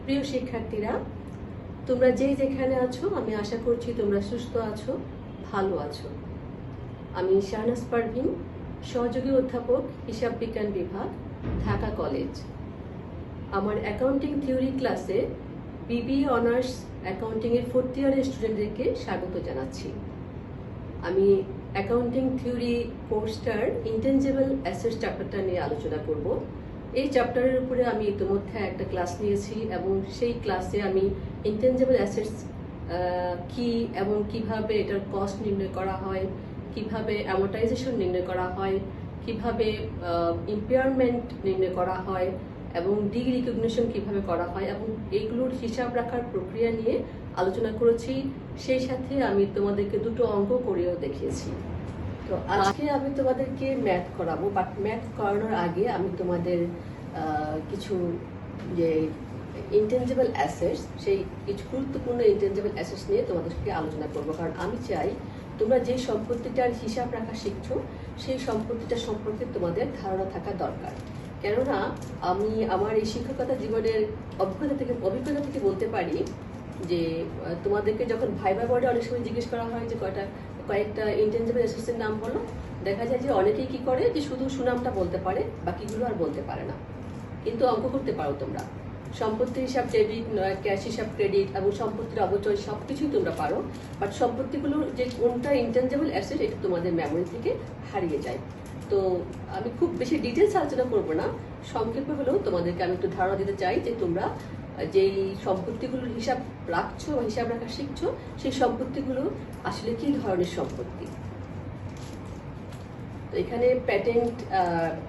প্রিয় শিক্ষার্থীরা, তোমরা যেখানে আছো আমি আশা করছি তোমরা সুস্থ আছো, ভালো আছো। আমি শাহনাজ পারভিন, সহযোগী অধ্যাপক, হিসাব বিজ্ঞান বিভাগ, ঢাকা কলেজ। আমার অ্যাকাউন্টিং থিওরি ক্লাসে বিবিএ অনার্স অ্যাকাউন্টিংয়ের 4th ইয়ারের স্টুডেন্টদেরকে স্বাগত জানাচ্ছি। আমি অ্যাকাউন্টিং থিওরি কোর্সটার ইনটেনজিবল অ্যাসেটস চ্যাপ্টারটা নিয়ে আলোচনা করব। এই চ্যাপ্টারের উপরে আমি ইতিমধ্যে একটা ক্লাস নিয়েছি এবং সেই ক্লাসে আমি ইনটেনজিবল অ্যাসেটস কি এবং কিভাবে এটার কস্ট নির্ণয় করা হয়, কিভাবে অ্যামোর্টাইজেশন নির্ণয় করা হয়, কিভাবে ইম্পেয়ারমেন্ট নির্ণয় করা হয় এবং ডি রিকগনিশন কিভাবে করা হয় এবং এইগুলোর হিসাব রাখার প্রক্রিয়া নিয়ে আলোচনা করেছি। সেই সাথে আমি তোমাদেরকে দুটো অঙ্ক করেও দেখিয়েছি। তো আজকে আমি তোমাদেরকে ম্যাথ করাবো, বাট ম্যাথ করানোর আগে আমি তোমাদের কিছু যে ইনটেনজিবল অ্যাসেটস, সেই কিছু গুরুত্বপূর্ণ ইনটেনজিবল অ্যাসেটস নিয়ে তোমাদেরকে আলোচনা করবো। কারণ আমি চাই তোমরা যে সম্পত্তিটার হিসাব রাখা শিখছো সেই সম্পত্তিটা সম্পর্কে তোমাদের ধারণা থাকা দরকার। কেননা আমি আমার এই শিক্ষকতা জীবনের অভিজ্ঞতা থেকে বলতে পারি যে তোমাদেরকে যখন ভাইবা বোর্ডে অনেক সময় জিজ্ঞেস করা হয় যে কয়েকটা ইনটেনজিবল অ্যাসেটসের নাম বলো, দেখা যায় যে অনেকেই কি করে যে শুধু সুনামটা বলতে পারে, বাকিগুলো আর বলতে পারে না। কিন্তু অঙ্ক করতে পারো তোমরা, সম্পত্তির হিসাব ডেবিট, ক্যাশ হিসাব ক্রেডিট এবং সম্পত্তির অবচয় সবকিছুই তোমরা পারো, বাট সম্পত্তিগুলোর যে কোনটা ইনটেনজিবল অ্যাসেট এটা তোমাদের মেমোরি থেকে হারিয়ে যায়। তো আমি খুব বেশি ডিটেলস আলোচনা করবো না, সংক্ষেপে হলেও তোমাদেরকে আমি একটু ধারণা দিতে চাই যে তোমরা যেই সম্পত্তিগুলোর হিসাব রাখছো বা হিসাব রাখা শিখছো সেই সম্পত্তিগুলো আসলে কি ধরনের সম্পত্তি। তো এখানে প্যাটেন্ট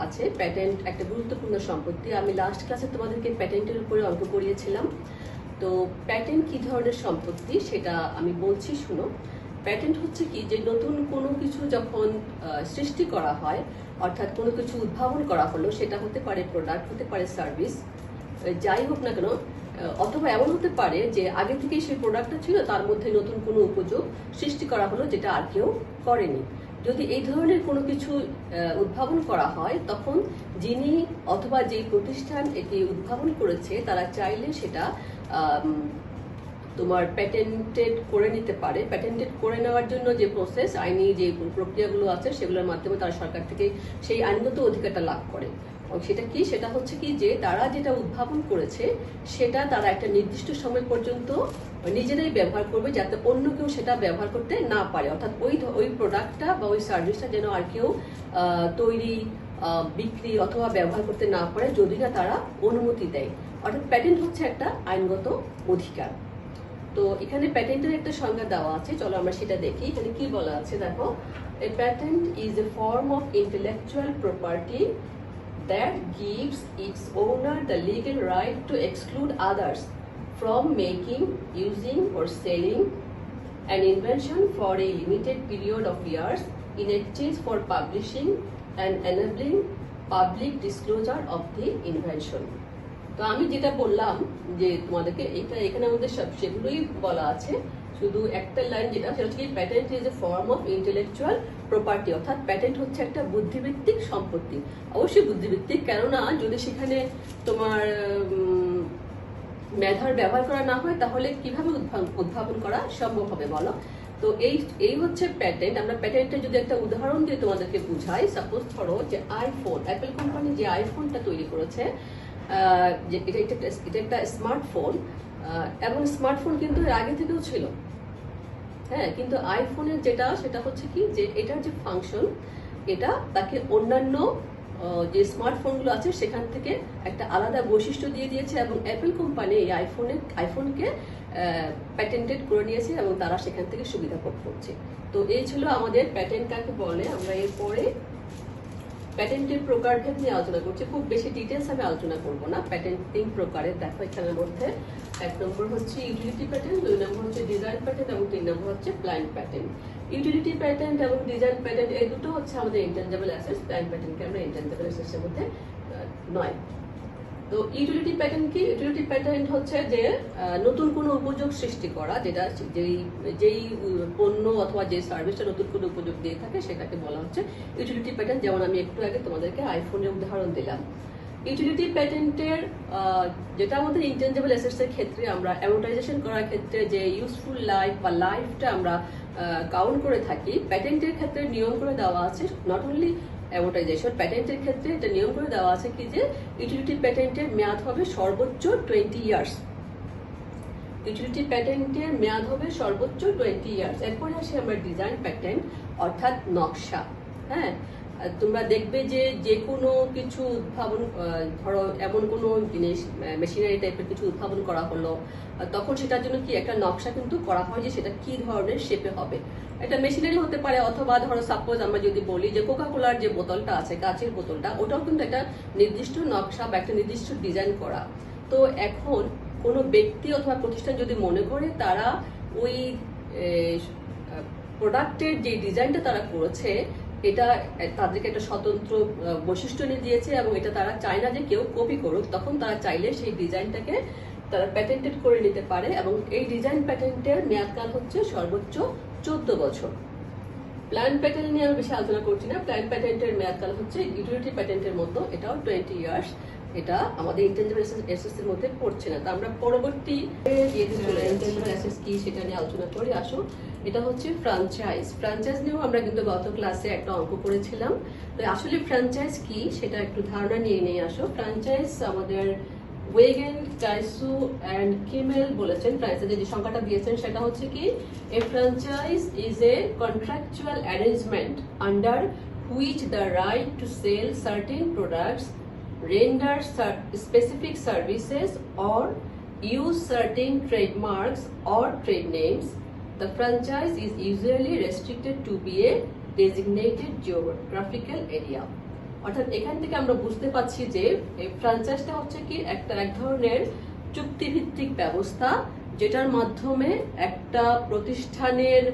আছে। প্যাটেন্ট একটা গুরুত্বপূর্ণ সম্পত্তি। আমি লাস্ট ক্লাসে তোমাদেরকে প্যাটেন্টের উপরে অঙ্ক করিয়েছিলাম। তো প্যাটেন্ট কি ধরনের সম্পত্তি সেটা আমি বলছি, শুনো। প্যাটেন্ট হচ্ছে কি, যে নতুন কোনো কিছু যখন সৃষ্টি করা হয়, অর্থাৎ কোনো কিছু উদ্ভাবন করা হলো, সেটা হতে পারে প্রোডাক্ট, হতে পারে সার্ভিস, যাই হোক না কেন, অথবা এমন হতে পারে যে আগে থেকেই সেই প্রোডাক্টটা ছিল, তার মধ্যে নতুন কোনো উপযোগ সৃষ্টি করা হলো যেটা আর কেউ করেনি। যদি এই ধরনের কোনো কিছু উদ্ভাবন করা হয়, তখন যিনি অথবা যেই প্রতিষ্ঠান এটি উদ্ভাবন করেছে তারা চাইলে সেটা তোমার প্যাটেন্টেড করে নিতে পারে। প্যাটেন্টেড করে নেওয়ার জন্য যে প্রসেস, আইনি যে প্রক্রিয়াগুলো আছে সেগুলোর মাধ্যমে তারা সরকার থেকে সেই আইনগত অধিকারটা লাভ করে। সেটা কি, সেটা হচ্ছে কি যে তারা যেটা উদ্ভাবন করেছে সেটা তারা একটা নির্দিষ্ট সময় পর্যন্ত নিজেরাই ব্যবহার করবে, যাতে অন্য কেউ সেটা ব্যবহার করতে না পারে। অর্থাৎ ওই প্রোডাক্টটা বা ওই সার্ভিসটা যেন আর কেউ তৈরি, বিক্রি অথবা ব্যবহার করতে না পারে, যদি না তারা অনুমতি দেয়। অর্থাৎ প্যাটেন্ট হচ্ছে একটা আইনগত অধিকার। তো এখানে প্যাটেন্টের একটা সংজ্ঞা দেওয়া আছে, চলো আমরা সেটা দেখি। এখানে কি বলা আছে দেখো, a patent is a form of intellectual property that gives its owner the legal right to exclude others from making, using or selling an invention for a limited period of years in exchange for publishing and enabling public disclosure of the invention. তো আমি যেটা বললাম যে তোমাদেরকে এখানে আমাদের সব সেগুলোই বলা আছে, শুধু একটা লাইন যেটা, সেটা হচ্ছে patent is a form of intellectual property, অর্থাৎ প্যাটেন্ট হচ্ছে একটা বুদ্ধিভিত্তিক সম্পত্তি। অবশ্যই বুদ্ধিভিত্তিক, কেননা যদি সেখানে তোমার মেধার ব্যবহার করা না হয় তাহলে কিভাবে উদ্ভাবন করা সম্ভব হবে বলো। তো এই হচ্ছে প্যাটেন্ট। আমরা প্যাটেন্টের যদি একটা উদাহরণ দিয়ে তোমাদেরকে বুঝাই, সাপোজ ধরো যে আইফোন, অ্যাপেল কোম্পানি যে আইফোনটা তৈরি করেছে, যে এটা একটা স্মার্টফোন, এবং স্মার্টফোন কিন্তু এর আগে থেকেও ছিল, হ্যাঁ, কিন্তু আইফোনের যেটা সেটা হচ্ছে কি যে এটার যে ফাংশন, এটা তাকে অন্যান্য যে স্মার্টফোনগুলো আছে সেখান থেকে একটা আলাদা বৈশিষ্ট্য দিয়ে দিয়েছে, এবং অ্যাপেল কোম্পানি এই আইফোনকে প্যাটেন্টেড করে নিয়েছে এবং তারা সেখান থেকে সুবিধা ভোগ করছে। তো এই ছিল আমাদের প্যাটেন্ট কাকে বলে। আমরা এরপরে প্যাটেন্টের প্রকারভেদ নিয়ে আলোচনা করছি। খুব বেশি ডিটেলস আমি আলোচনা করবো না। প্যাটেন্ট 3 প্রকারের দেখো এখানের মধ্যে। 1 নম্বর হচ্ছে ইউটিলিটি প্যাটেন্ট, 2 নম্বর হচ্ছে ডিজাইন প্যাটেন্ট এবং 3 নম্বর হচ্ছে প্ল্যান্ট প্যাটেন্ট। ইউটিলিটি প্যাটেন্ট এবং ডিজাইন প্যাটেন্ট এই দুটো হচ্ছে আমাদের ইনটেনজিবল অ্যাসেটস। প্ল্যান্ট প্যাটেন্টকে আমরা ইনটেনজিবল অ্যাসেটসের মধ্যে নয়। তো ইউটিলিটি প্যাটেন্ট কি? ইউটিলিটি প্যাটেন্ট হচ্ছে যে নতুন কোনো উপযোগ সৃষ্টি করা, যেটা যেই পণ্য অথবা যে সার্ভিসটা নতুন কোনো উপযোগ দিয়ে থাকে সেটাকে বলা হচ্ছে ইউটিলিটি প্যাটেন্ট। যেমন আমি একটু আগে তোমাদেরকে আইফোনের উদাহরণ দিলাম। ইউটিলিটি প্যাটেন্টের যেটা আমাদের ইনটেনজিবল অ্যাসেটস এর ক্ষেত্রে আমরা অ্যামোর্টাইজেশন করার ক্ষেত্রে যে ইউজফুল লাইফ বা লাইফটা আমরা কাউন্ট করে থাকি, প্যাটেন্টের ক্ষেত্রে নিয়ম করে দেওয়া আছে নট অনলি অ্যামোর্টাইজেশন, প্যাটেন্টের ক্ষেত্রে এটা নিয়ম করে দেওয়া আছে কি যে ইউটিলিটি প্যাটেন্টের মেয়াদ হবে সর্বোচ্চ 20 ইয়ার্স। ইউটিলিটি প্যাটেন্টের মেয়াদ হবে সর্বোচ্চ 20 ইয়ার্স। এরপরে আসি আমরা ডিজাইন প্যাটেন্ট অর্থাৎ নকশা। হ্যাঁ, তোমরা দেখবে যে কোনো কিছু উদ্ভাবন, ধরো এমন কোনো জিনিস মেশিনারি টাইপের কিছু উদ্ভাবন করা হলো, তখন সেটার জন্য কি একটা নকশা কিন্তু করা হয় যে সেটা কি ধরনের শেপে হবে। এটা মেশিনারি হতে পারে, অথবা ধরো সাপোজ আমরা যদি বলি যে কোকা কোলার যে বোতলটা আছে, কাচের বোতলটা, ওটাও কিন্তু একটা নির্দিষ্ট নকশা বা একটা নির্দিষ্ট ডিজাইন করা। তো এখন কোনো ব্যক্তি অথবা প্রতিষ্ঠান যদি মনে করে তারা ওই প্রোডাক্টের যে ডিজাইনটা তারা করেছে এটা তাদেরকে একটা স্বতন্ত্র বৈশিষ্ট্য নিয়ে দিয়েছে এবং এটা তারা চায় না যে কেউ কপি করুক, তখন তারা চাইলে সেই ডিজাইনটাকে তারা প্যাটেন্টেড করে নিতে পারে এবং এই ডিজাইন প্যাটেন্টের মেয়াদকাল হচ্ছে সর্বোচ্চ 14 বছর। প্ল্যান প্যাটেন্ট নিয়ে আমি বেশি আলোচনা করছি না। প্ল্যান প্যাটেন্টের মেয়াদকাল হচ্ছে ইউটিলিটি প্যাটেন্টের মতো, এটাও 20 ইয়ার্স। এটা আমাদের ইনটেনজিবল অ্যাসেটস এর মধ্যে পড়ছে না। তো আমরা পরবর্তী ইনটেনজিবল অ্যাসেটস কি সেটা নিয়ে আলোচনা করি। আসো, এটা হচ্ছে ফ্র্যাঞ্চাইজ। ফ্র্যাঞ্চাইজ নিয়েও আমরা কিন্তু গত ক্লাসে একটা অঙ্ক করেছিলাম। তো আসলে ফ্র্যাঞ্চাইজ কি সেটা একটু ধারণা নিয়ে আসো। ফ্র্যাঞ্চাইজ আমাদের ওয়েগেন, টাইসু অ্যান্ড কিমেল বলেছেন, ফ্র্যাঞ্চাইজের যে সংখ্যাটা দিয়েছেন সেটা হচ্ছে কি, a franchise is a contractual arrangement under which the right to sell certain products, render specific services or use certain trademarks or trade names. The franchise is usually restricted to be a designated geographical area. অর্থাৎ এখান থেকে আমরা বুঝতে পারছি যে এই ফ্র্যাঞ্চাইজটা হচ্ছে কি এক ধরনের চুক্তিভিত্তিক ব্যবস্থা, যেটার মাধ্যমে একটা প্রতিষ্ঠানের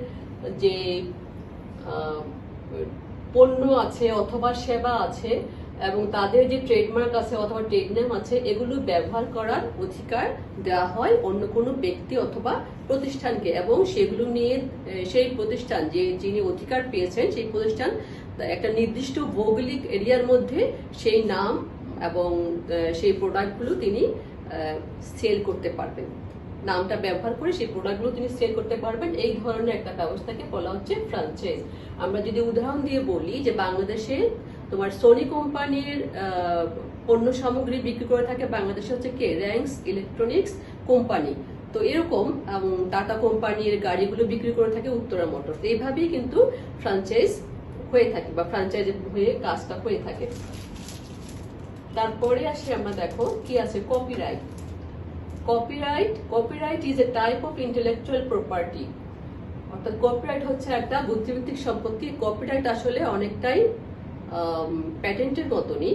যে পণ্য আছে অথবা সেবা আছে এবং তাদের যে ট্রেডমার্ক আছে অথবা ট্রেড নেম আছে, এগুলো ব্যবহার করার অধিকার দেওয়া হয় অন্য কোনো ব্যক্তি অথবা প্রতিষ্ঠানকে, এবং সেগুলো নিয়ে সেই প্রতিষ্ঠান যিনি অধিকার পেয়েছেন সেই প্রতিষ্ঠান একটা নির্দিষ্ট ভৌগোলিক এরিয়ার মধ্যে সেই নাম এবং সেই প্রোডাক্টগুলো তিনি সেল করতে পারবেন। নামটা ব্যবহার করে সেই প্রোডাক্টগুলো তিনি সেল করতে পারবেন। এই ধরনের একটা ব্যবস্থাকে বলা হচ্ছে ফ্র্যাঞ্চাইজ। আমরা যদি উদাহরণ দিয়ে বলি যে বাংলাদেশে তোমার সোনি কোম্পানির পণ্য সামগ্রী বিক্রি করে থাকে বাংলাদেশে হচ্ছে কে, র্যাঙ্কস ইলেকট্রনিক্স কোম্পানি। তো এরকম টাটা কোম্পানির গাড়িগুলো বিক্রি করে থাকে উত্তরা মোটরস। এইভাবেই কিন্তু ফ্র্যাঞ্চাইজ হয়ে থাকে বা ফ্র্যাঞ্চাইজ হয়ে কাজটা হয়ে থাকে। তারপরে আসি আমরা, দেখো কি আছে, copyright. Copyright is a type of intellectual property. অর্থাৎ কপিরাইট হচ্ছে একটা বুদ্ধিভিত্তিক সম্পত্তি। কপিরাইট আসলে অনেকটাই প্যাটেন্টের মতনই।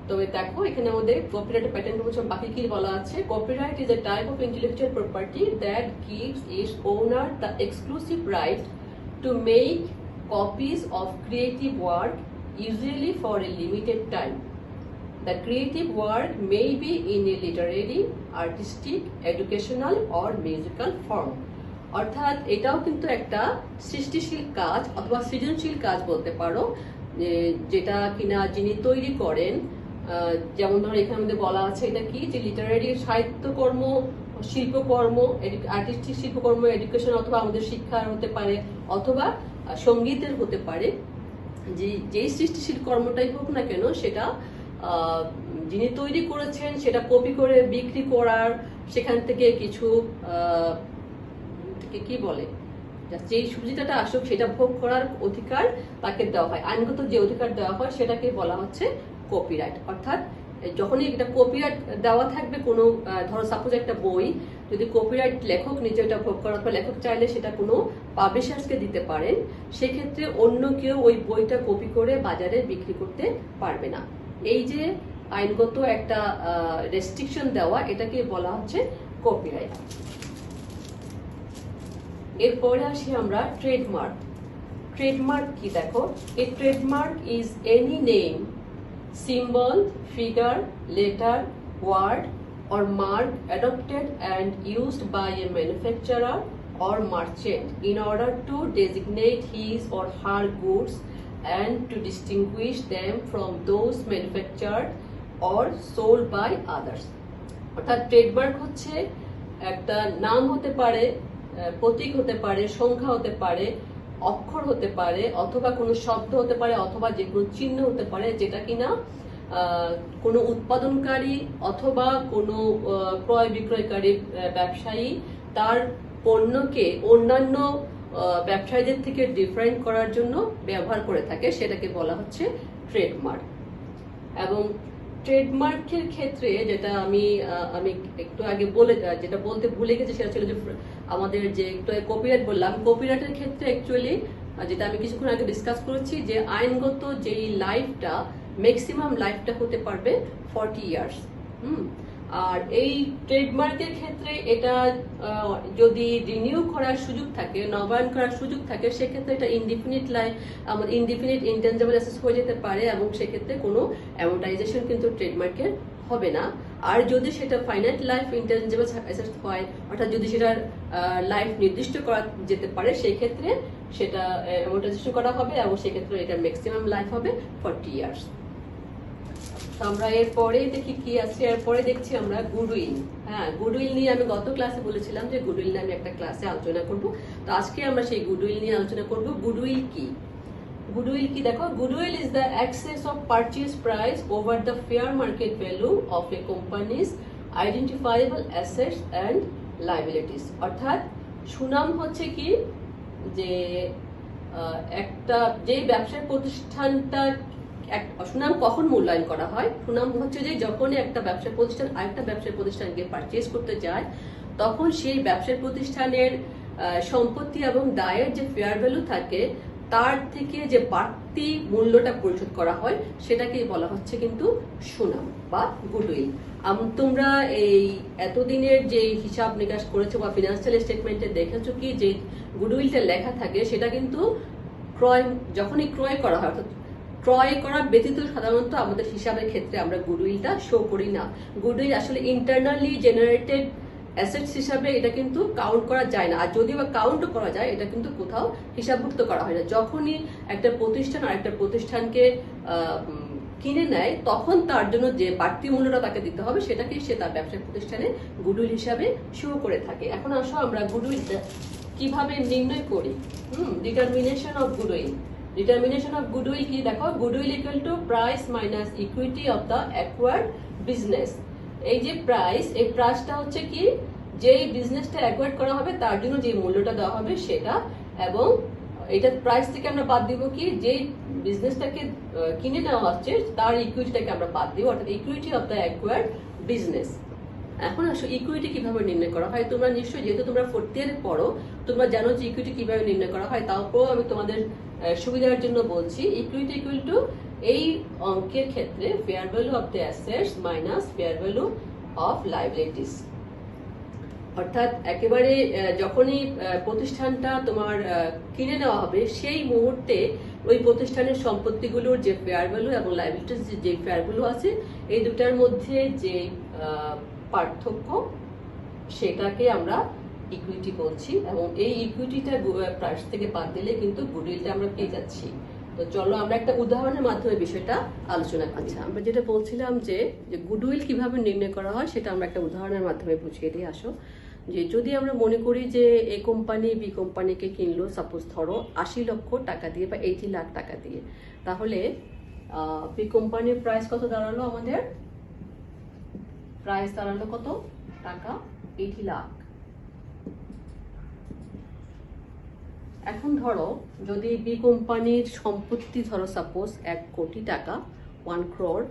তবে দেখো এখানে আমাদের কপিরাইট প্যাটেন্ট হচ্ছে বাকি কি বলা আছে, copyright is a type of intellectual property that gives it's owner the exclusive right to make copies of creative work, usually for a limited time. The creative work may be in a literary, artistic, educational or musical form. অর্থাৎ এটাও কিন্তু একটা সৃষ্টিশীল কাজ অথবা সৃজনশীল কাজ বলতে পারো, যেটা কিনা যিনি তৈরি করেন, যেমন ধরো এখানে আমাদের বলা আছে এটা কি, যে লিটারারি সাহিত্যকর্ম, শিল্পকর্ম, আর্টিস্টিক শিল্পকর্ম, এডুকেশন অথবা আমাদের শিক্ষার হতে পারে অথবা সঙ্গীতের হতে পারে। যেই সৃষ্টিশীল কর্মটাই হোক না কেন সেটা যিনি তৈরি করেছেন সেটা কপি করে বিক্রি করার, সেখান থেকে কিছু কি বলে, যেই সুবিধাটা আসুক সেটা ভোগ করার অধিকার তাকে দেওয়া হয়। আইনগত যে অধিকার দেওয়া হয় সেটাকে বলা হচ্ছে কপিরাইট। অর্থাৎ যখনই এটা কপিরাইট দেওয়া থাকবে কোনো, ধরো সাপোজ একটা বই, যদি কপিরাইট লেখক নিজে এটা ভোগ করার পর লেখক চাইলে সেটা কোনো পাবলিশার্সকে দিতে পারেন, সেক্ষেত্রে অন্য কেউ ওই বইটা কপি করে বাজারে বিক্রি করতে পারবে না। এই যে আইনগত একটা রেস্ট্রিকশন দেওয়া, এটাকে বলা হচ্ছে কপিরাইট। এরপরে আসি আমরা ট্রেডমার্ক। ট্রেডমার্ক কি দেখো, a trademark is any name, symbol, figure, letter, word or mark adopted and used by a manufacturer or merchant in order to designate his or her goods and to distinguish them from those manufactured or sold by others। অর্থাৎ trademark হচ্ছে একটা নাম হতে পারে, প্রতীক হতে পারে, সংখ্যা হতে পারে, অক্ষর হতে পারে, অথবা কোনো শব্দ হতে পারে, অথবা যে কোনো চিহ্ন হতে পারে, যেটা কিনা কোনো উৎপাদনকারী অথবা কোনো ক্রয় বিক্রয়কারী ব্যবসায়ী তার পণ্যকে অন্যান্য ব্যবসায়ীদের থেকে ডিফারেন্ট করার জন্য ব্যবহার করে থাকে, সেটাকে বলা হচ্ছে ট্রেডমার্ক। এবং ট্রেডমার্কের ক্ষেত্রে যেটা আমি একটু আগে যেটা বলতে ভুলে গেছি, সেটা ছিল যে আমাদের যে একটু কপিরাইট বললাম, কপিরাইটের ক্ষেত্রে অ্যাকচুয়ালি যেটা আমি কিছুক্ষণ আগে ডিসকাস করেছি যে আইনগত যেই লাইফটা, ম্যাক্সিমাম লাইফটা হতে পারবে 40 ইয়ার্স। আর এই ট্রেডমার্কের ক্ষেত্রে এটা যদি রিনিউ করার সুযোগ থাকে, নবায়ন করার সুযোগ থাকে, সেক্ষেত্রে এটা ইনডিফিনিট লাইফ, আমাদের ইনডিফিনিট ইনটেনজিবল অ্যাসেট হয়ে যেতে পারে, এবং সেক্ষেত্রে কোনো অ্যামোর্টাইজেশন কিন্তু ট্রেডমার্কের হবে না। আর যদি সেটা ফাইনাইট লাইফ ইনটেনজিবল অ্যাসেট হয়, অর্থাৎ যদি সেটার লাইফ নির্দিষ্ট করা যেতে পারে, সেই ক্ষেত্রে সেটা অ্যামোর্টাইজেশন করা হবে, এবং সেক্ষেত্রে এটার ম্যাক্সিমাম লাইফ হবে 40 ইয়ার্স। আমরা এরপরে দেখি কি আছে, এরপরে দেখছি আমরা গুডউইল। হ্যাঁ, গুডউইল নিয়ে আমি গত ক্লাসে বলেছিলাম যে গুডউইল নিয়ে আমি একটা ক্লাসে আলোচনা করব, তো আজকে আমরা সেই গুডউইল নিয়ে আলোচনা করব। গুডউইল কি? গুডউইল কি দেখো, goodwill is the access of purchase price over the fair market value of A companies identifiable assets and liabilities. অর্থাৎ সুনাম হচ্ছে কি, যে একটা যে ব্যবসায় প্রতিষ্ঠানটা সুনাম কখন মূল্যায়ন করা হয়? সুনাম হচ্ছে যে যখনই একটা ব্যবসায় প্রতিষ্ঠান আরেকটা ব্যবসায় প্রতিষ্ঠানকে পারচেজ করতে যায়, তখন সেই ব্যবসায় প্রতিষ্ঠানের সম্পত্তি এবং দায়ের যে ফেয়ার ভ্যালু থাকে, তার থেকে যে বাড়তি মূল্যটা পরিশোধ করা হয়, সেটাকেই বলা হচ্ছে কিন্তু সুনাম বা গুডউইল। তোমরা এই এতদিনের যে হিসাব নিকাশ করেছো বা ফিনান্সিয়াল স্টেটমেন্টে দেখেছো কি, যে গুডউইলটা লেখা থাকে, সেটা কিন্তু যখনই ক্রয় করা হয়, অর্থাৎ ক্রয় করা ব্যতীত সাধারণত আমাদের হিসাবের ক্ষেত্রে আমরা গুডউইলটা শো করি না। গুডউইল আসলে ইন্টারনালি জেনারেটেড অ্যাসেটস হিসাবে এটা কিন্তু কাউন্ট করা যায় না, আর যদিও বা কাউন্টও করা যায়, এটা কিন্তু কোথাও হিসাবভুক্ত করা হয় না। যখনই একটা প্রতিষ্ঠান আর একটা প্রতিষ্ঠানকে কিনে নেয়, তখন তার জন্য যে বাড়তি মূল্যটা তাকে দিতে হবে, সেটাকে সে তার ব্যবসায়িক প্রতিষ্ঠানে গুডউইল হিসাবে শো করে থাকে। এখন আসো আমরা গুডউইলটা কিভাবে নির্ণয় করি। Determination of goodwill. Determination of goodwill কি দেখো, goodwill equal to price minus equity of the acquired business. এই যে প্রাইস, এই প্রাইসটা হচ্ছে কি, যেই বিজনেসটা অ্যাকোয়ার্ড করা হবে তার জন্য যে মূল্যটা দেওয়া হবে সেটা, এবং এটা প্রাইস থেকে আমরা বাদ দিব কি, যেই বিজনেসটাকে কিনে নেওয়া হচ্ছে তার ইকুইটিটাকে আমরা বাদ দিব, অর্থাৎ equity of the acquired business. এখন আসো ইকুইটি কিভাবে নির্ণয় করা হয়। তোমরা নিশ্চয়ই, যেহেতু তোমরা 4th ইয়ারে পড়ো, তোমরা জানো যে ইকুইটি কিভাবে নির্ণয় করা হয়। তারপরেও আমি তোমাদের সুবিধার জন্য বলছি, ইকুইটি ইকুয়াল টু এই অঙ্কের ক্ষেত্রে fair value of the assets minus fair value of liabilities. অর্থাৎ একেবারে যখনই প্রতিষ্ঠানটা তোমার কিনে নেওয়া হবে, সেই মুহূর্তে ওই প্রতিষ্ঠানের সম্পত্তিগুলোর যে ফেয়ার ভ্যালু এবং লায়াবিলিটিস যে ফেয়ার ভ্যালু আছে, এই দুটার মধ্যে যে পার্থক্য, সেটাকে আমরা ইকুইটি বলছি। এবং এই ইকুইটিটা প্রাইস থেকে বাদ দিলে কিন্তু গুডউইলটা আমরা পেয়ে যাচ্ছি। তো চলো আমরা একটা উদাহরণের মাধ্যমে বিষয়টা আলোচনা করছি। আমরা যেটা বলছিলাম যে গুডউইল কিভাবে নির্ণয় করা হয়, সেটা আমরা একটা উদাহরণের মাধ্যমে বুঝিয়ে দিয়ে আসো। যে যদি আমরা মনে করি যে এ কোম্পানি বি কোম্পানিকে কিনলো, সাপোজ ধরো 80 লক্ষ টাকা দিয়ে বা 80 লাখ টাকা দিয়ে, তাহলে বি কোম্পানির প্রাইস কত দাঁড়ালো? আমাদের প্রাইস দাঁড়ালো কত টাকা? 80 লাখ। এখন ধরো যদি বি কোম্পানির সম্পত্তি ধরো সাপোজ 1 কোটি টাকা, 1 crore,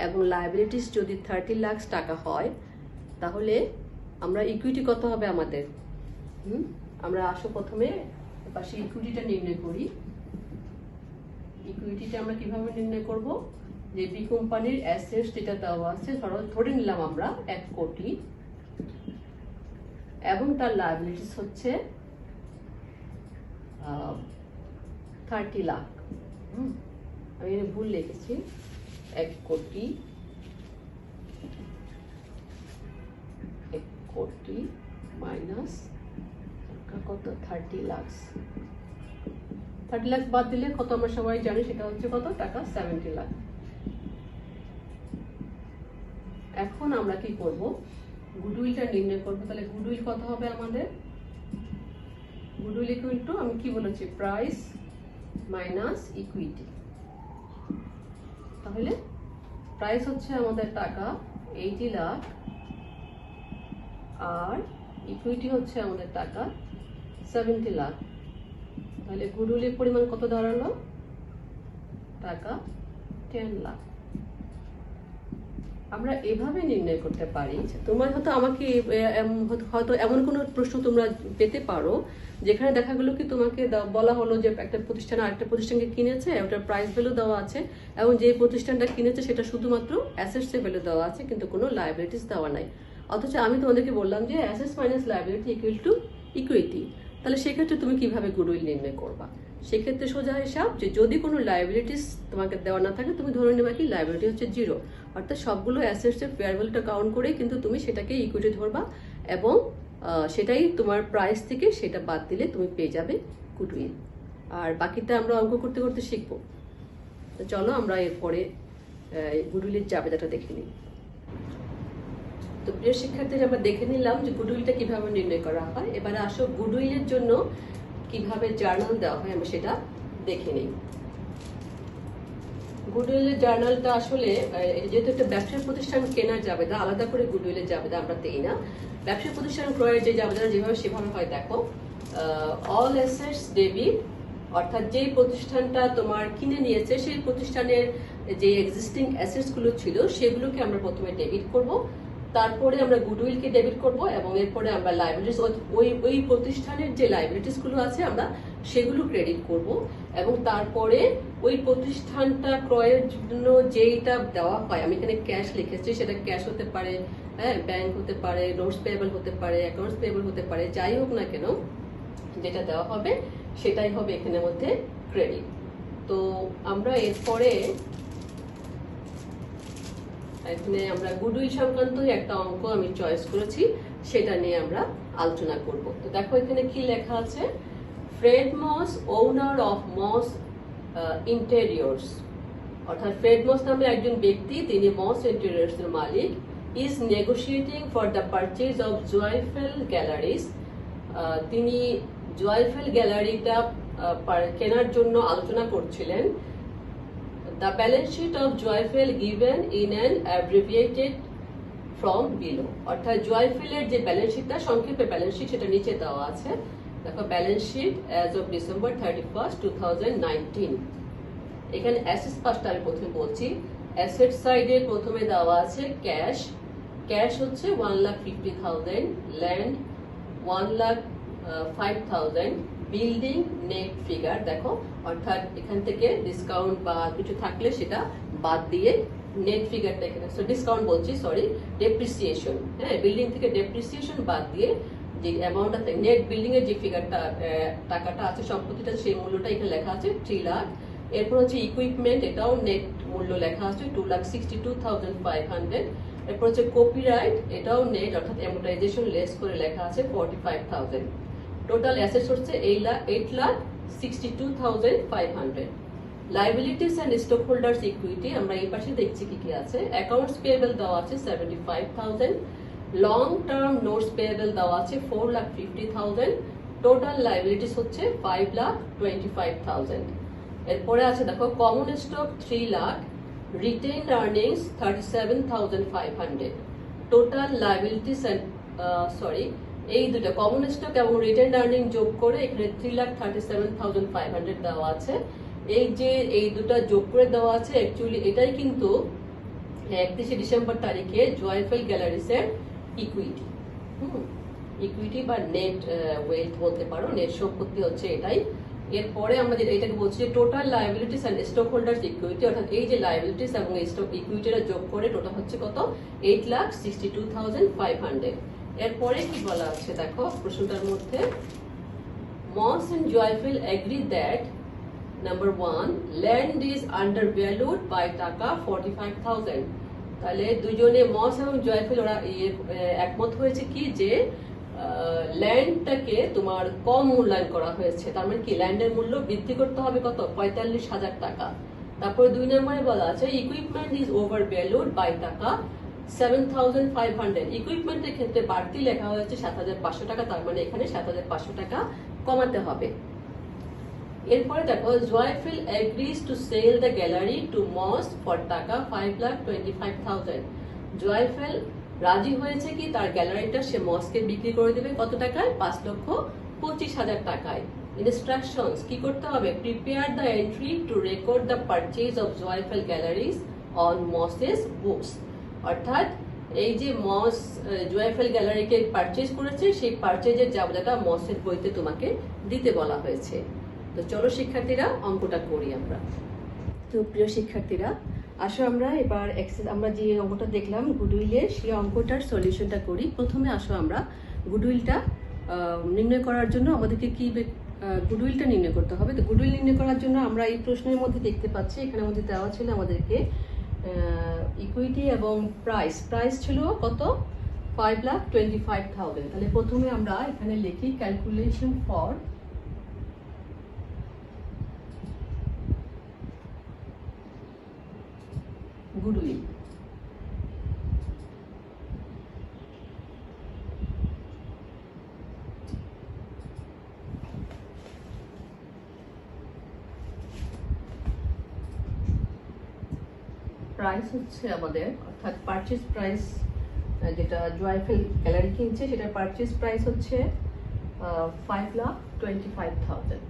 এবং লায়াবিলিটিস যদি 30 লাখ টাকা হয়, তাহলে আমরা ইকুইটি কত হবে আমাদের? আমরা আসো প্রথমে পাশে ইকুইটিটা নির্ণয় করি। ইকুইটিটা আমরা কিভাবে নির্ণয় করব? যে বি কোম্পানির অ্যাসেটস যেটা দেওয়া আছে, ধরে নিলাম আমরা 1 কোটি, এবং তার লায়াবিলিটিস হচ্ছে 30 লাখ। আমি ভুল লিখেছি, 1 কোটি মাইনাস কত, 30 লাখ। 30 লাখ বাদ দিলে কত আমরা সবাই জানি, সেটা হচ্ছে কত টাকা? 70 লাখ। এখন আমরা কি করব, গুডউইলটা নির্ণয় করব। তাহলে গুডউইল কত হবে আমাদের? গুডউইল ইকুয়াল টু, আমি কি বলেছি, প্রাইস মাইনাস ইকুইটি। তাহলে প্রাইস হচ্ছে আমাদের টাকা 80 লাখ, আর ইকুইটি হচ্ছে আমাদের টাকা 70 লাখ। তাহলে গুডউইলের পরিমাণ কত দাঁড়ালো? টাকা 10 লাখ। আমরা এভাবে নির্ণয় করতে পারি। তোমার হয়তো আমাকে হয়তো এমন কোনো প্রশ্ন তোমরা পেতে পারো যেখানে দেখা গেল কি তোমাকে বলা হলো যে একটা প্রতিষ্ঠান আরেকটা প্রতিষ্ঠানকে কিনেছে, ওটার প্রাইস ভ্যালু দেওয়া আছে, এবং যে প্রতিষ্ঠানটা কিনেছে সেটা শুধুমাত্র অ্যাসেটসের ভ্যালু দেওয়া আছে, কিন্তু কোনো লায়াবিলিটিস দেওয়া নাই। অথচ আমি তোমাদেরকে বললাম যে assets minus liability equal to equity. তাহলে সেক্ষেত্রে তুমি কিভাবে গুডউইল নির্ণয় করবা? সেক্ষেত্রে সোজা হিসাব যে যদি কোনো লায়াবিলিটিস তোমাকে দেওয়া না থাকে, তুমি ধরে নেবা কি লায়াবিলিটি হচ্ছে 0, অর্থাৎ সবগুলো অ্যাসেটসের ফেয়ার ভ্যালুটা কাউন্ট করে কিন্তু তুমি সেটাকে ইকুইটি ধরবা, এবং সেটাই তোমার প্রাইস থেকে সেটা বাদ দিলে তুমি পেয়ে যাবে গুডউইল। আর বাকিটা আমরা অঙ্ক করতে করতে শিখবো। তো চলো আমরা এরপরে গুডউইলের জাবেদাটা দেখে নিই। তো প্রিয় শিক্ষার্থীরা, আমরা দেখে নিলাম যে গুডউইলটা কিভাবে নির্ণয় করা হয়। এবারে আসো গুডউইলের জন্য কিভাবে জার্নাল দেওয়া হয় আমি সেটা দেখে নিই। গুডউইলের জার্নালটা আসলে যেহেতু একটা ব্যবসায়িক প্রতিষ্ঠান কেনার জাবেদা, আলাদা করে গুডউইলের জাবেদা আমরা দেই না। ব্যবসায়িক প্রতিষ্ঠান ক্রয়ের যে জাবেদা যেভাবে সেভাবে হয়, দেখো, অল অ্যাসেটস ডেবিট, অর্থাৎ যে প্রতিষ্ঠানটা তোমার কিনে নিয়েছে সেই প্রতিষ্ঠানের যে এক্সিস্টিং অ্যাসেটস গুলো ছিল সেগুলোকে আমরা প্রথমে ডেবিট করব, তারপরে আমরা গুডউইলকে ডেবিট করব, এবং এরপরে আমরা লায়াবিলিটিস, ওই প্রতিষ্ঠানের যে লায়াবিলিটিস গুলো আছে আমরা সেগুলো ক্রেডিট করব, এবং তারপরে ওই প্রতিষ্ঠানটা ক্রয়ের জন্য যেইটা দেওয়া হয়, আমি এখানে ক্যাশ লিখেছি, সেটা ক্যাশ হতে পারে, হ্যাঁ, ব্যাংক হতে পারে, নোটস পেয়েবল হতে পারে, অ্যাকাউন্টস পেয়েবল হতে পারে, যাই হোক না কেন যেটা দেওয়া হবে সেটাই হবে এখানের মধ্যে ক্রেডিট। তো আমরা এরপরে এখানে আমরা গুডউইল সংক্রান্ত একটা অঙ্ক আমি চয়েস করেছি, সেটা নিয়ে আমরা আলোচনা করব। তো দেখো এখানে কি লেখা আছে, Fred Moss, owner of Moss interiors, অর্থাৎ ফ্রেড মস নামে একজন ব্যক্তি, তিনি মস ইন্টেরিয়র্স এর মালিক, is negotiating for the purchase of Joyfell galleries, তিনি জয়ফেল গ্যালারিটা কেনার জন্য আলোচনা করছিলেন। The balance sheet of Joyfel given in an abbreviated from below, অর্থাৎ জয়ফেলের যে ব্যালেন্স শিটটা, সংক্ষেপে ব্যালেন্স শিট, সেটা নিচে দেওয়া আছে। দেখো, balance sheet as of December 31, 2019। এখানে অ্যাসেটস পার্টটা আমি প্রথমে বলছি। অ্যাসেট সাইডে প্রথমে দেওয়া আছে ক্যাশ, ক্যাশ হচ্ছে 1,50,000, ল্যান্ড 1,05,000, বিল্ডিং নেট ফিগার, দেখো, অর্থাৎ এখান থেকে ডিসকাউন্ট বা কিছু থাকলে সেটা বাদ দিয়ে নেট ফিগারটা এখানে, ডিসকাউন্ট বলছি, সরি, ডেপ্রিসিয়েশন, হ্যাঁ, বিল্ডিং থেকে ডেপ্রিসিয়েশন বাদ দিয়ে যে অ্যামাউন্টটা, নেট বিল্ডিং এর যে ফিগারটা, টাকাটা আছে, সম্পত্তিটা, সেই মূল্যটা এখানে লেখা আছে 3 লাখ। এরপর হচ্ছে ইকুইপমেন্ট, এটাও নেট মূল্য লেখা আছে 2,62,500। এরপর হচ্ছে কপিরাইট, এটাও নেট, অর্থাৎ অ্যামোর্টাইজেশন লেস করে লেখা আছে 45,000। টোটাল অ্যাসেটস হচ্ছে 8,62,500। Liabilities and stock holders equity আমরা এই পাশে দেখছি কি কি আছে। অ্যাকাউন্টস পেয়েবল দেওয়া আছে 75,000, লং টার্ম নোটস পেয়েবল দেওয়া আছে 4,50,000, টোটাল লায়াবিলিটিস হচ্ছে 5,25,000। এরপরে আছে দেখো, common stock 3 lakh, retained earnings 37,500, total liabilities and এই দুটো কমন স্টক এবং রিটেইনড আর্নিং যোগ করে এখানে 3,37,500 দেওয়া আছে। এই যে এই দুটো যোগ করে দেওয়া আছে, অ্যাকচুয়ালি এটাই কিন্তু 31শে ডিসেম্বর তারিখে জয়ফেল গ্যালারিজ এর ইকুইটি, ইকুইটি বা নেট ওয়েলথ বলতে পারো, নেট সম্পত্তি হচ্ছে এটাই। এরপরে আমরা যেটা এটাকে বলছি যে total liabilities and stock holders equity, অর্থাৎ এই যে লায়াবিলিটিস এবং স্টক ইকুইটিটা যোগ করে টোটাল হচ্ছে কত, 8,62,500। এরপরে কি বলা আছে দেখো প্রশ্নটার মধ্যে, Moss and Joyfell agree that number 1 land is undervalued by taka 45,000। তাহলে দুজনে মস এবং জয়ফেল ওরা একমত হয়েছে কি যে ল্যান্ডটাকে তোমার কম মূল্যায়ন করা হয়েছে, তার মানে কি ল্যান্ডের মূল্য বৃদ্ধি করতে হবে কত, 45,000 টাকা। তারপরে 2 নম্বরে বলা আছে equipment is over valued by টাকা 7,500। ইকুইপমেন্টের ক্ষেত্রে বাড়তি লেখা হয়েছে 7,500 টাকা, তার মানে এখানে 7,500 টাকা কমাতে হবে। এরপরে দেখো, Joyfill agrees to sell the gallery to Moss for taka 5,25,000। জয়ফিল রাজি হয়েছে কি তার গ্যালারিটা সে মসকে বিক্রি করে দেবে কত টাকায়? 5,25,000 টাকায়। ইনস্ট্রাকশনস কি করতে হবে? Prepare the entry to record the purchase of Joyfill galleries on Moss's books. অর্থাৎ এই যে মস জয়ফিল গ্যালারিকে পারচেজ করেছে, সেই পারচেজের জাবেদাটা মসের বইতে তোমাকে দিতে বলা হয়েছে। তো চলো শিক্ষার্থীরা, অঙ্কটা করি আমরা। তো প্রিয় শিক্ষার্থীরা, আসো আমরা এবার আমরা যে অঙ্কটা দেখলাম গুডউইলের, সেই অঙ্কটার সলিউশনটা করি। প্রথমে আসো আমরা গুডউইলটা নির্ণয় করার জন্য আমাদেরকে কি গুডউইলটা নির্ণয় করতে হবে। তো গুডউইল নির্ণয় করার জন্য আমরা এই প্রশ্নের মধ্যে দেখতে পাচ্ছি, এখানে আমাদের দেওয়া ছিল আমাদেরকে ইকুইটি এবং প্রাইস ছিল কত? 5,25,000। তাহলে প্রথমে আমরা এখানে লিখি ক্যালকুলেশন ফর গুডউইল। প্রাইস হচ্ছে আমাদের, অর্থাৎ পারচেজ প্রাইস যেটা জয়ফিল গ্যালারি কিনছে, সেটার পারচেজ প্রাইস হচ্ছে 5,25,000।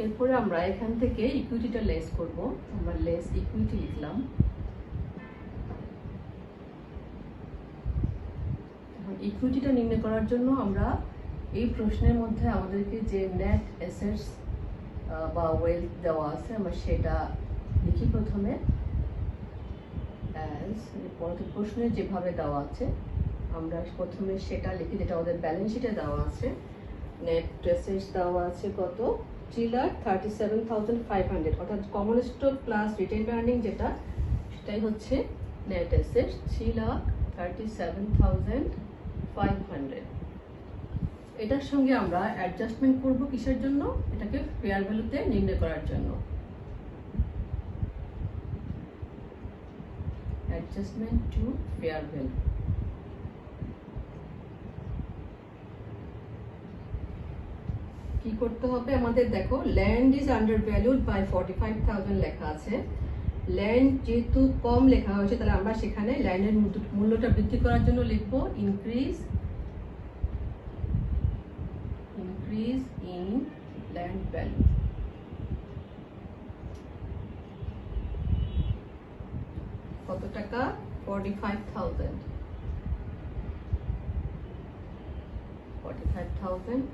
এরপরে আমরা এখান থেকে ইকুইটিটা লেস করব। আমরা লেস ইকুইটি লিখলাম। ইকুইটিটা নির্ণয় করার জন্য আমরা এই প্রশ্নের মধ্যে আমাদেরকে যে নেট অ্যাসেটস বা ওয়েলথ দেওয়া আছে, আমরা সেটা লিখি প্রথমে। প্রশ্নে যেভাবে দেওয়া আছে আমরা প্রথমে সেটা লিখি, যেটা আমাদের ব্যালেন্স শিটে দেওয়া আছে। নেট অ্যাসেটস দেওয়া আছে কত? 3,37,500, অর্থাৎ common stock plus retain earning যেটা, সেটাই হচ্ছে নেট অ্যাসেটস 3,37,500। এটার সঙ্গে আমরা অ্যাডজাস্টমেন্ট করব কিসের জন্য? এটাকে ফেয়ার ভ্যালুতে নির্ণয় করার জন্য। Adjustment to fair value. কি করতে হবে আমাদের? দেখো, land is under valued by 45,000 লেখা আছে। ল্যান্ড যেহেতু কম লেখা হয়েছে, তাহলে আমরা সেখানে ল্যান্ডের মূল্যটা বৃদ্ধি করার জন্য লিখবো ইনক্রিজ ইন ল্যান্ড ভ্যালু। কত টাকা? 45,000।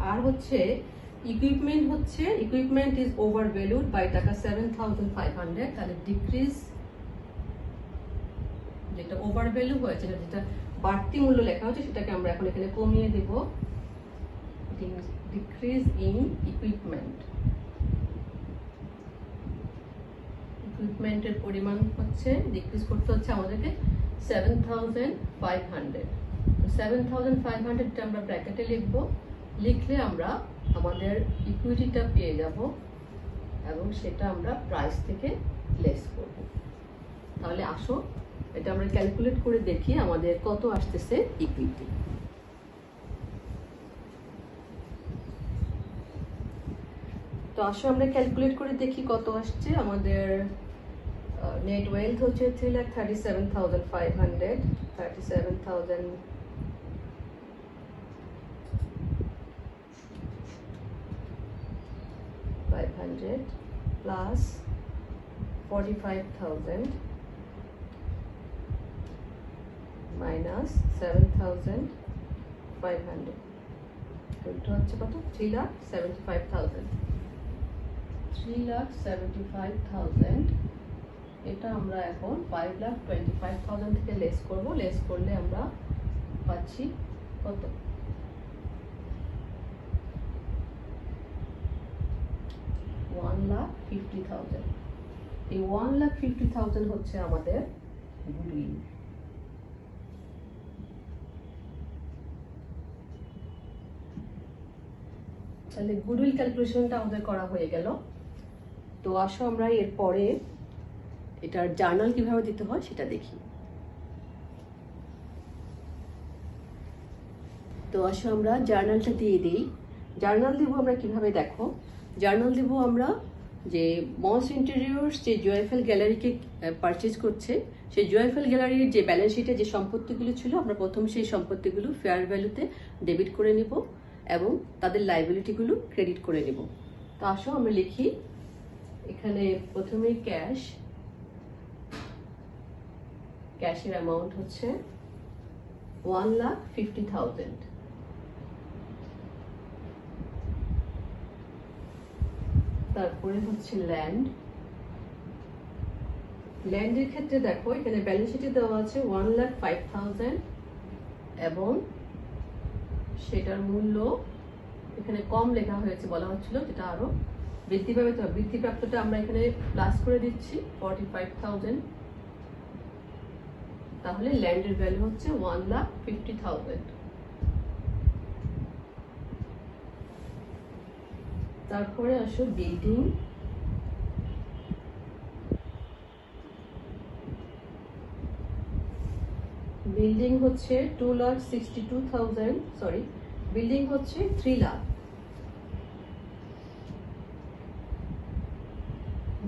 আর হচ্ছে equipment is over valued by টাকা 7,500। তাহলে ডিক্রিজ, যেটা ওভার ভ্যালু হয়েছে, যেটা বাড়তি মূল্য লেখা হচ্ছে, সেটাকে আমরা এখন এখানে কমিয়ে দেব। ডিক্রিজ ইন ইকুইপমেন্টের পরিমাণ হচ্ছে, ডিক্রিজ করতে হচ্ছে আমাদেরকে 7,500। 7,500টা আমরা ব্র্যাকেটে লিখবো। লিখলে আমরা আমাদের ইকুইটিটা পেয়ে যাব এবং সেটা আমরা প্রাইস থেকে লেস করব। তাহলে আসো এটা আমরা ক্যালকুলেট করে দেখি আমাদের কত আসতেছে ইকুইটি। তো আসো আমরা ক্যালকুলেট করে দেখি কত আসছে আমাদের। নেট ওয়েলথ হচ্ছে 3,37,500। 37,500 plus 45,000 minus 7,500, এটা হচ্ছে কত? 3,75,000। 3,75,000 এটা আমরা এখন 5,25,000 থেকে লেস করব। লেস করলে আমরা পাচ্ছি কত? 1,50,000। এই 1,50,000 হচ্ছে আমাদের গুডউইল। তাহলে গুডউইল ক্যালকুলেশনটা আমাদের করা হয়ে গেল। তো আসো আমরা এরপরে এটার জার্নাল কিভাবে দিতে হয় সেটা দেখি। তো আসো আমরা জার্নালটা দিয়ে দিই। জার্নাল দেবো আমরা কিভাবে, দেখো জার্নাল দেবো আমরা যে মস ইন্টেরিয়র্স যে জয়ফেল গ্যালারিকে পারচেজ করছে, সেই জয়ফেল গ্যালারির যে ব্যালেন্স শিটে যে সম্পত্তিগুলো ছিল আমরা প্রথম সেই সম্পত্তিগুলো ফেয়ার ভ্যালুতে ডেবিট করে নেব এবং তাদের লাইবিলিটিগুলো ক্রেডিট করে নেব। তো আসো আমরা লিখি এখানে প্রথমে ক্যাশের অ্যামাউন্ট হচ্ছে 1,50,000। তারপরে হচ্ছে ল্যান্ডের ক্ষেত্রে দেখো এখানে ব্যালেন্স শিটে দেওয়া আছে 1,05,000 এবং সেটার মূল্য এখানে কম লেখা হয়েছে, বলা হচ্ছিল যেটা আরো বৃদ্ধি পাবে। তো বৃদ্ধিপ্রাপ্তটা আমরা এখানে প্লাস করে দিচ্ছি 45,000। তাহলে ল্যান্ডের ভ্যালু হচ্ছে 1,50,000। তারপরে আসো বিল্ডিং। বিল্ডিং হচ্ছে 2,62,000, সরি বিল্ডিং হচ্ছে 3 লাখ।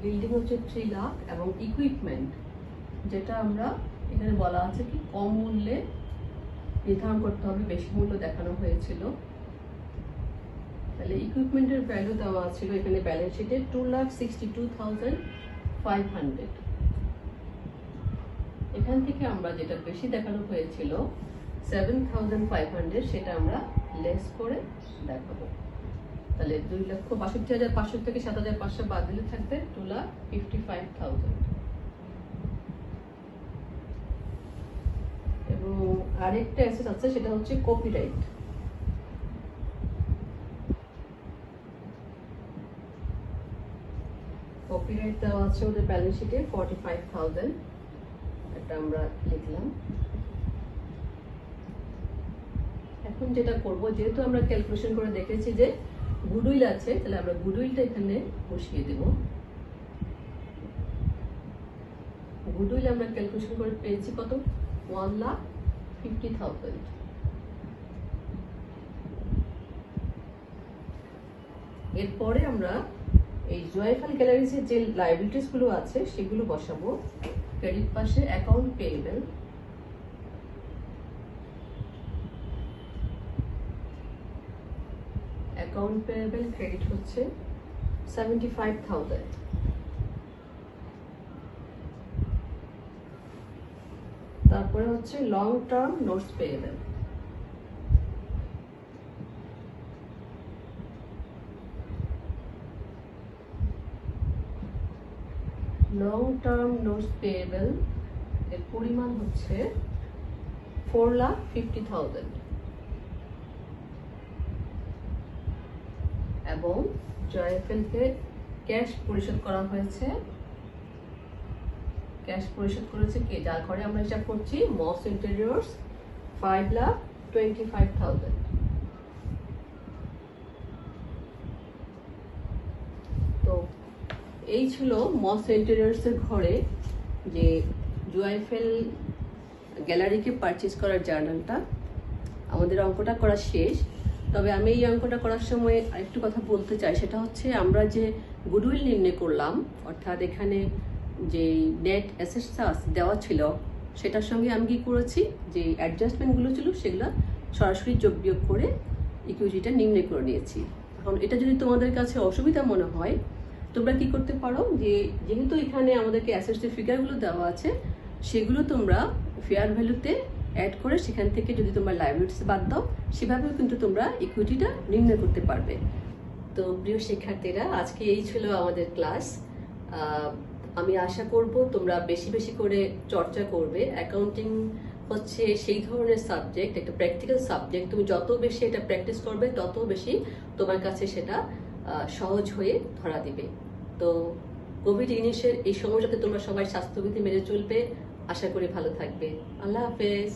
বিল্ডিং হচ্ছে 3 লাখ এবং ইকুইপমেন্ট যেটা আমরা এখানে বলা আছে কি কম মূল্যে নির্ধারণ করতে হবে, বেশি মূল্য দেখানো হয়েছিল। তাহলে ইকুইপমেন্টের ভ্যালু দেওয়া ছিল এখানে ব্যালেন্স শিটে 2,62,500। এখান থেকে আমরা যেটা বেশি দেখানো হয়েছিল 7,500 সেটা আমরা লেস করে দেখাবো। তাহলে 2,62,500 থেকে 7,500 বাদ দিলে থাকবে 2,55,000। এবং আরেকটা অ্যাসেট আছে সেটা হচ্ছে কপিরাইট। কপিরাইট দেওয়া আছে ওদের ব্যালেন্স শিটে 45,000, এটা আমরা লিখলাম। এখন যেটা করব, যেহেতু আমরা ক্যালকুলেশন করে দেখেছি যে গুডউইল আছে, তাহলে আমরা গুডউইলটা এখানে বসিয়ে দেব। গুডউইল আমরা ক্যালকুলেশন করে পেয়েছি কত, 1,50,000। এরপরে আমরা এই জয়ফেল গ্যালারিজের যে লাইবিলিটিস গুলো আছে সেগুলো বসাবো। ক্রেডিট পাশে account payable, account payable credit হচ্ছে 75,000। তারপরে হচ্ছে long term notes payable, long term notes payable এর পরিমাণ হচ্ছে 4,50,000 এবং জয়ফেলকে ক্যাশ পরিশোধ করা হয়েছে। ক্যাশ পরিশোধ করেছে কে, যার ঘরে আমরা হিসাব করছি মস ইন্টেরিয়র্স 5,25,000। তো এই ছিল মস ইন্টেরিয়র্স এর ঘরে যে জয়ফেল গ্যালারিকে পারচেজ করার জার্নালটা। আমাদের অঙ্কটা করা শেষ, তবে আমি এই অঙ্কটা করার সময় আরেকটু কথা বলতে চাই, সেটা হচ্ছে আমরা যে গুডউইল নির্ণয় করলাম, অর্থাৎ এখানে যে নেট অ্যাসেটস দেওয়া ছিল সেটার সঙ্গে আমি কি করেছি, যে অ্যাডজাস্টমেন্টগুলো ছিল সেগুলো সরাসরি যোগ বিয়োগ করে ইকুইটিটা নির্ণয় করে নিয়েছি। এখন এটা যদি তোমাদের কাছে অসুবিধা মনে হয়, তোমরা কি করতে পারো, যে যেহেতু এখানে আমাদেরকে অ্যাসেটসের ফিগারগুলো দেওয়া আছে সেগুলো তোমরা ফেয়ার ভ্যালুতে অ্যাড করে সেখান থেকে যদি তোমরা লায়াবিলিটিস বাদ দাও, সেভাবেও কিন্তু তোমরা ইকুইটিটা নির্ণয় করতে পারবে। তো প্রিয় শিক্ষার্থীরা, আজকে এই ছিল আমাদের ক্লাস। আমি আশা করব তোমরা বেশি বেশি করে চর্চা করবে। অ্যাকাউন্টিং হচ্ছে সেই ধরনের সাবজেক্ট, একটা প্র্যাকটিক্যাল সাবজেক্ট। তুমি যত বেশি এটা প্র্যাকটিস করবে তত বেশি তোমার কাছে সেটা সহজ হয়ে ধরা দিবে। তো কোভিড-19 এই সময়টাতে তোমরা সবাই স্বাস্থ্যবিধি মেনে চলবে, আশা করি ভালো থাকবে। আল্লাহ হাফেজ।